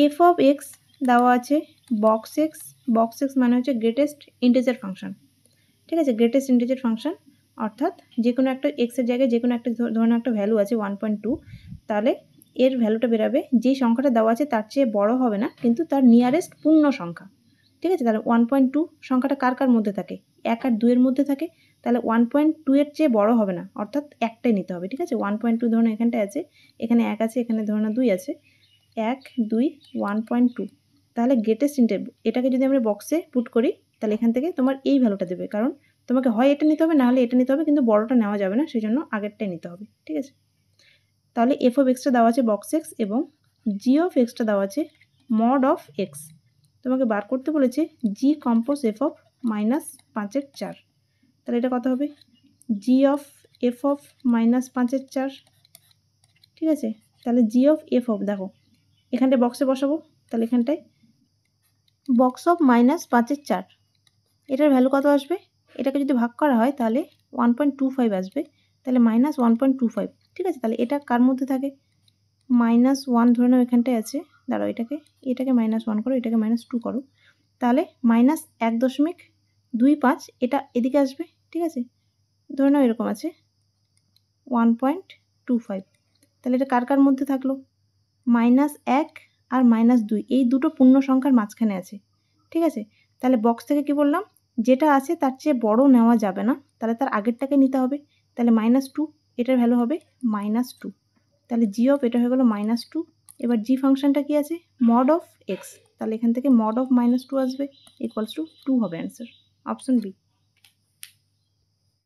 F of x দেওয়া আছে box x মানে হচ্ছে গ্রেটেস্ট ইন্টিজার ফাংশন, ঠিক আছে, গ্রেটেস্ট ইন্টিজার ফাংশন, অর্থাৎ যে কোনো একটা এক্সের জায়গায় যে কোনো একটা ধরনের একটা ভ্যালু আছে 1.2, তাহলে এর ভ্যালুটা বেরাবে যেই সংখ্যাটা দেওয়া আছে তার চেয়ে বড় হবে না, কিন্তু তার নিয়ারেস্ট পূর্ণ সংখ্যা, ঠিক আছে। তাহলে 1.2 সংখ্যাটা কার কার মধ্যে থাকে, 1 আর 2 এর মধ্যে থাকে, তাহলে 1.2 এর চেয়ে বড় হবে না, অর্থাৎ একটাই নিতে হবে, ঠিক আছে। 1.2 ধরুন এখানটায় আছে, এখানে 1 আছে, এখানে ধরুন 2 আছে, 1 2 1.2, তাহলে গ্রেটেস্ট ইন্টিজার, এটাকে যদি আমরা বক্সে পুট করি তাহলে এখান থেকে তোমার এই ভ্যালুটা দেবে, কারণ তোমাকে হয় এটা নিতে হবে না হলে এটা নিতে হবে, কিন্তু বড়টা নেওয়া যাবে না, সেই জন্য আগেরটাই নিতে হবে, ঠিক আছে। তাহলে এফ অফ এক্সটা দেওয়া আছে বক্স এক্স এবং জি অফ এক্সটা দেওয়া আছে মড অফ এক্স। তোমাকে বার করতে বলেছে জি কম্পোজ এফ অফ -5/4, তাহলে এটা কত হবে, জি অফ এফ অফ -5/4, ঠিক আছে। তাহলে জি অফ এফ অফ দেখো এখানটায় বক্সে বসাবো, তাহলে এখানটায় বক্স অফ -5/4, এটার ভ্যালু কত আসবে, এটাকে যদি ভাগ করা হয় তাহলে 1.25 আসবে, তাহলে -1.25, ঠিক আছে। তাহলে এটা কার মধ্যে থাকে, -1 ধরে নাও এখানটায় আছে, দাঁড়াও এটাকে -1 করো, এটাকে -2 করো, তাহলে -1.25 এটা এদিকে আসবে, ঠিক আছে। ধরে নাও এরকম আছে 1.25, তাহলে এটা কার কার মধ্যে থাকলো, -1 আর -2 এই দুটো পূর্ণ সংখ্যার মাঝখানে আছে, ঠিক আছে। তাহলে বক্স থেকে কি বললাম, যেটা আছে তার চেয়ে বড় নেওয়া যাবে না, তাহলে তার আগেরটাকে নিতে হবে, তাহলে -2 এটার ভ্যালু হবে -2, তাহলে জি অফ এটা হয়ে গেলো -2। এবার জি ফাংশনটা কি আছে, মড অফ এক্স, তাহলে এখান থেকে মড অফ -2 আসবে, = 2 হবে অ্যান্সার, অপশন বি।